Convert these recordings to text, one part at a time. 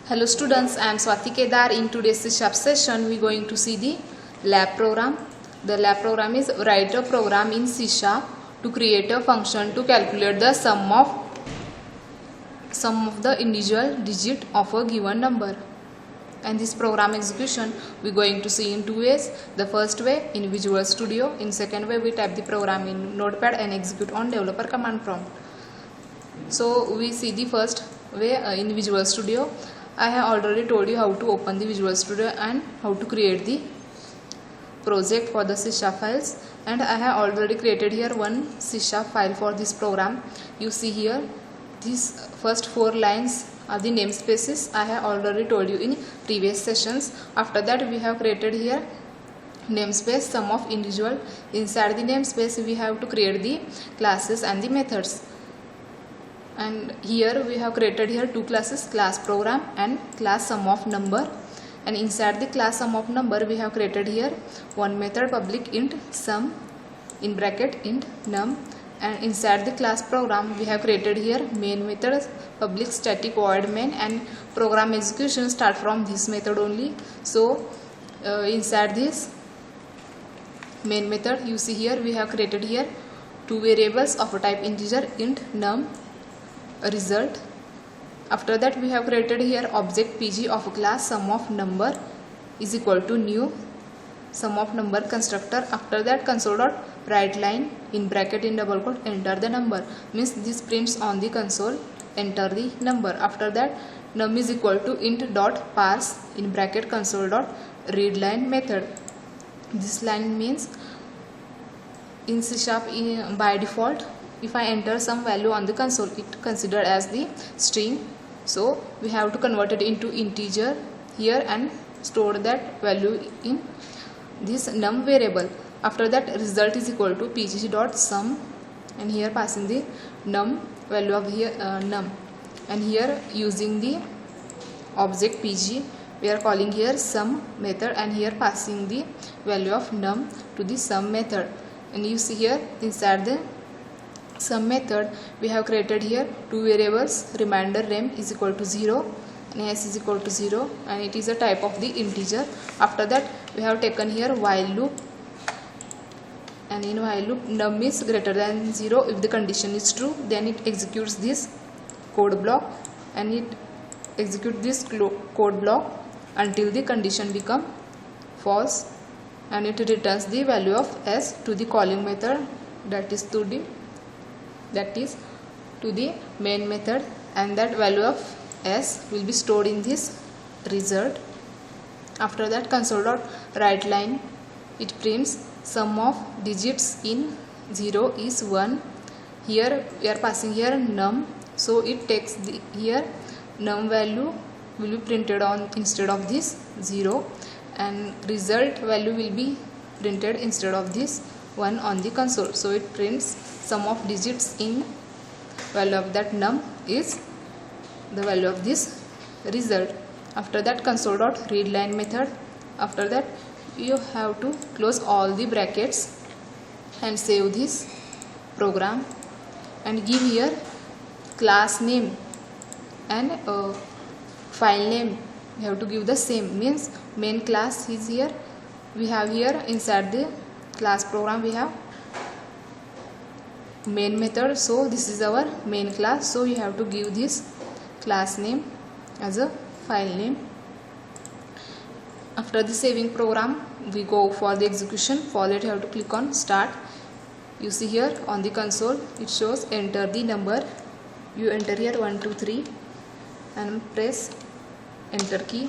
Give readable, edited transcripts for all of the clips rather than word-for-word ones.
Hello students, I am Swati Kedar. In today's C# session, we are going to see the lab program. The lab program is write a program in C# to create a function to calculate the sum of the individual digit of a given number. And this program execution we are going to see in two ways. The first way in Visual Studio. In second way we type the program in Notepad and execute on developer command prompt. So we see the first way in Visual Studio. I have already told you how to open the Visual Studio and how to create the project for the C# files, and I have already created here one C# file for this program. You see here these first 4 lines are the namespaces. I have already told you in previous sessions. After that we have created here namespace sum of individual. Inside the namespace we have to create the classes and the methods. And here we have created here 2 classes, class program and class sum of number. And inside the class sum of number we have created here one method public int sum in bracket int num. And inside the class program we have created here main method public static void main, and program execution start from this method only. So inside this main method you see here we have created here 2 variables of a type integer int num result. After that we have created here object pg of a class sum of number is equal to new sum of number constructor. After that console.writeLine in bracket in double quote enter the number, means this prints on the console enter the number. After that num is equal to int dot parse in bracket console.readLine method. This line means in C# by default if I enter some value on the console, it considered as the string. So we have to convert it into integer here and store that value in this num variable. After that result is equal to pg.sum, and here passing the num value of here num, and here using the object pg we are calling here sum method, and here passing the value of num to the sum method. And you see here inside the sum method we have created here 2 variables, remainder rem is equal to 0 and s is equal to 0, and it is a type of the integer. After that we have taken here while loop, and in while loop num is greater than 0. If the condition is true, then it executes this code block, and it executes this code block until the condition become false, and it returns the value of s to the calling method, that is to the main method, and that value of s will be stored in this result. After that console.writeLine it prints sum of digits in 0 is 1. Here we are passing here num, so it takes the here num value will be printed on instead of this 0, and result value will be printed instead of this 1 on the console. So it prints sum of digits in value of that num is the value of this result. After that console.readLine method. After that you have to close all the brackets and save this program, and give here class name and file name you have to give the same, means main class is here. We have here inside the class program we have main method, so this is our main class, so you have to give this class name as a file name. After the saving program we go for the execution. For that you have to click on start. You see here on the console it shows enter the number. You enter here 1 2 3 and press enter key.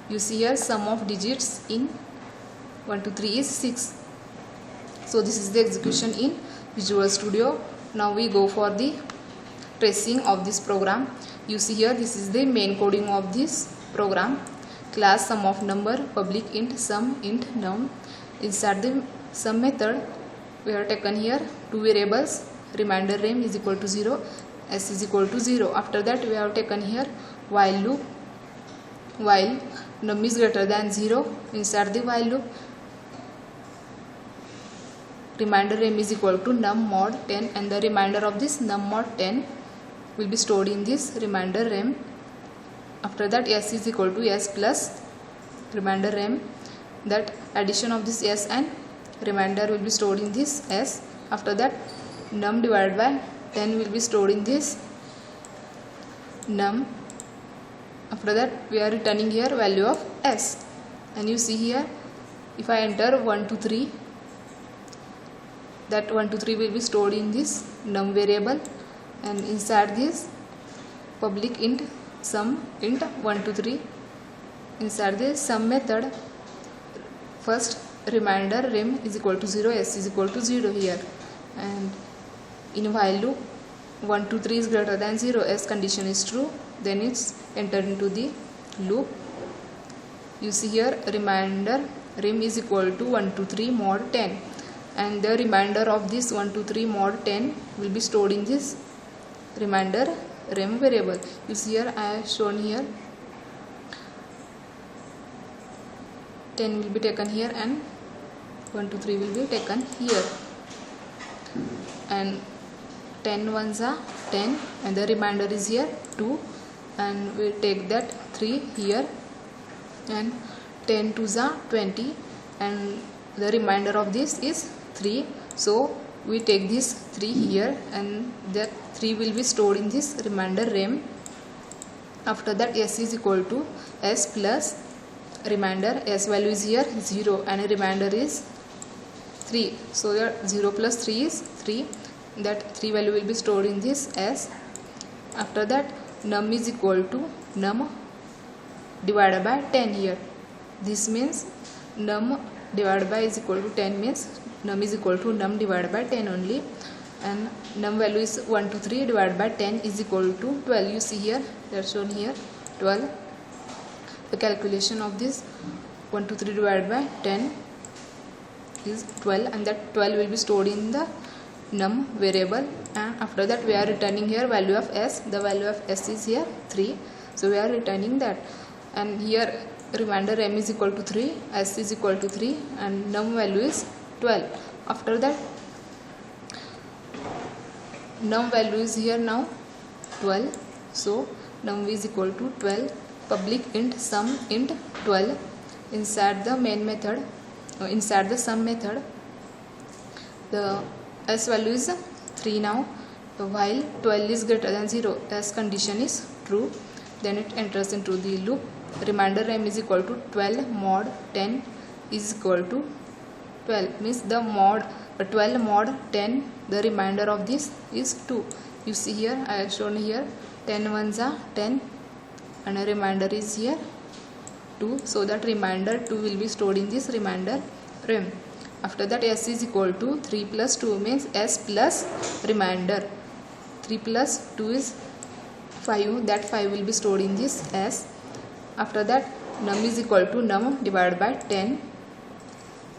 You see here sum of digits in 1 2 3 is 6. So this is the execution in Visual Studio. Now we go for the tracing of this program. You see here this is the main coding of this program. Class sum of number public int sum int num. Inside the sum method we have taken here 2 variables, remainder rem is equal to 0, s is equal to 0. After that we have taken here while loop, while num is greater than 0. Inside the while loop remainder rem is equal to num mod 10, and the remainder of this num mod 10 will be stored in this remainder rem. After that s is equal to s plus remainder rem. That addition of this s and remainder will be stored in this s. After that num divided by 10 will be stored in this num. After that we are returning here value of s, and you see here if I enter 1 to 3, that 1 to 3 will be stored in this num variable, and inside this public int sum int 1 to 3, inside this sum method first remainder rem is equal to 0, s is equal to 0 here, and in while loop 1 to 3 is greater than 0, s condition is true, then it's entered into the loop. You see here remainder rem is equal to 1 to 3 mod 10, and the remainder of this 1 to 3 mod 10 will be stored in this remainder rem variable. You see here I have shown here 10 will be taken here and 1 to 3 will be taken here, and 10 ones are 10 and the remainder is here 2, and we take that 3 here, and 10 twos are 20 and the remainder of this is 3, so we take this 3 here and that 3 will be stored in this remainder rem. After that s is equal to s plus remainder, s value is here 0 and remainder is 3, so that 0 plus 3 is 3, that 3 value will be stored in this s. After that num is equal to num divided by 10 here. This means num divided by is equal to 10 means num is equal to num divided by 10 only, and num value is 1 to 3 divided by 10 is equal to 12. You see here that's shown here 12. The calculation of this 1 to 3 divided by 10 is 12, and that 12 will be stored in the num variable, and after that we are returning here value of s. The value of s is here 3, so we are returning that, and here remainder m is equal to 3, s is equal to 3, and num value is 12. After that num value is here now 12, so num is equal to 12. Public int sum int 12 inside the main method, inside the sum method. The s value is 3 now, while 12 is greater than 0, s condition is true, then it enters into the loop. Remainder rem is equal to 12 mod 10 is equal to 12, means the mod 12 mod 10, the remainder of this is 2. You see here I have shown here 10 ones are 10 and a remainder is here 2, so that remainder 2 will be stored in this remainder rem. After that s is equal to 3 plus 2 means s plus remainder. 3 plus 2 is 5, that 5 will be stored in this s. After that num is equal to num divided by 10.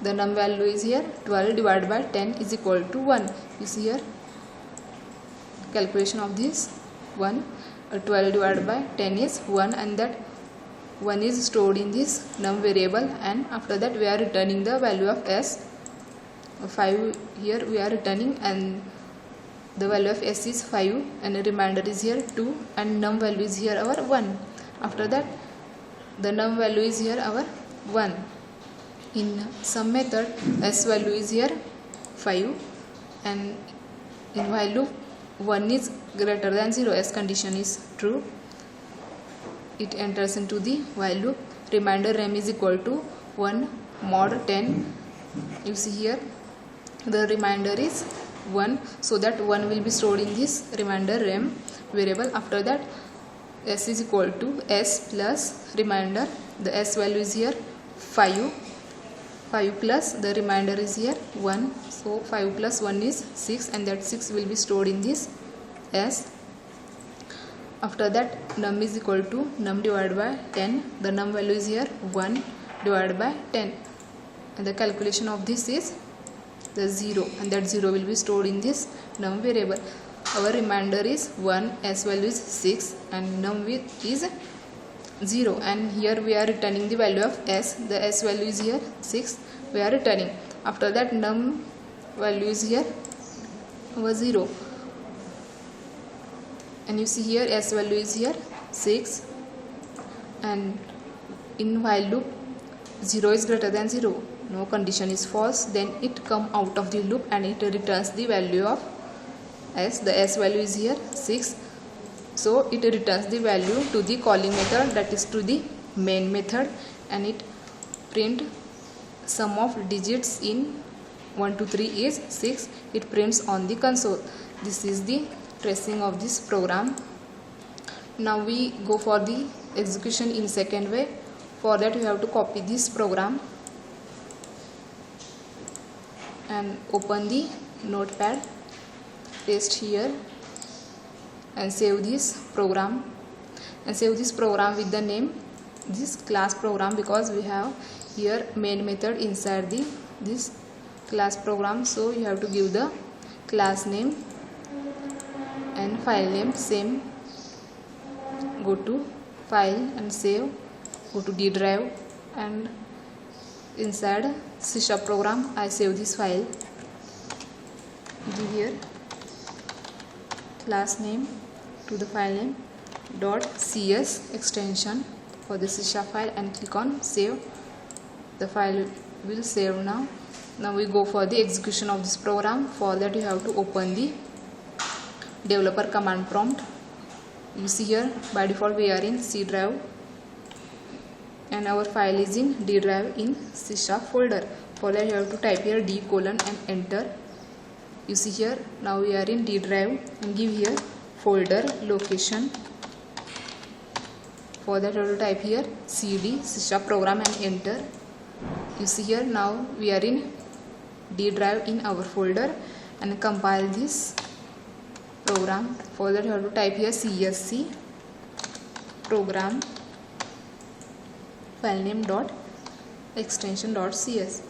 The num value is here 12 divided by 10 is equal to 1. You see here calculation of this 1. 12 divided by 10 is 1, and that 1 is stored in this num variable, and after that we are returning the value of s. 5 here we are returning, and the value of s is 5 and the remainder is here 2, and num value is here our 1. After that the num value is here our 1. In sum method s value is here 5, and in while loop 1 is greater than 0, s condition is true, it enters into the while loop. Remainder rem is equal to 1 mod 10. You see here the remainder is 1, so that 1 will be stored in this remainder rem variable. After that s is equal to s plus remainder, the s value is here 5 plus the remainder is here 1, so 5 plus 1 is 6, and that 6 will be stored in this s. After that num is equal to num divided by 10. The num value is here 1 divided by 10, and the calculation of this is the 0, and that 0 will be stored in this num variable. Our remainder is 1, s value is 6, and num is 0, and here we are returning the value of s. The s value is here 6, we are returning. After that num value is here over 0, and you see here s value is here 6, and in while loop 0 is greater than 0, no condition is false, then it come out of the loop and it returns the value of s. The s value is here 6, so it returns the value to the calling method, that is to the main method, and it print sum of digits in 1 to 3 is 6. It prints on the console. This is the tracing of this program. Now we go for the execution in second way. For that you have to copy this program and open the notepad, paste here and save this program, and save this program with the name this class program, because we have here main method inside this class program. So you have to give the class name and file name same. Go to file and save, go to D drive, and inside C# program I save this file. Give here class name to the file name .cs extension for the C# file and click on save. The file will save now. Now we go for the execution of this program. For that you have to open the developer command prompt. You see here by default we are in C drive and our file is in D drive in C# folder. For that you have to type here D: and enter. You see here now we are in D drive, and give here folder location. For that you have to type here cd C# program and enter. You see here now we are in D drive in our folder, and compile this program. For that you have to type here csc program file name .extension.cs,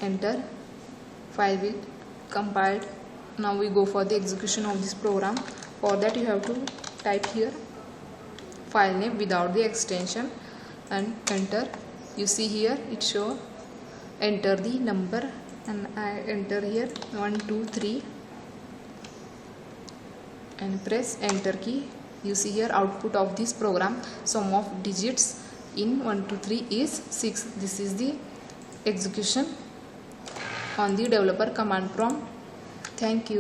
enter. File will compiled. Now we go for the execution of this program. For that you have to type here file name without the extension and enter. You see here it show enter the number, and I enter here 1 2 3 and press enter key. You see here output of this program, sum of digits in 1 to 3 is 6. This is the execution on the developer command prompt. Thank you.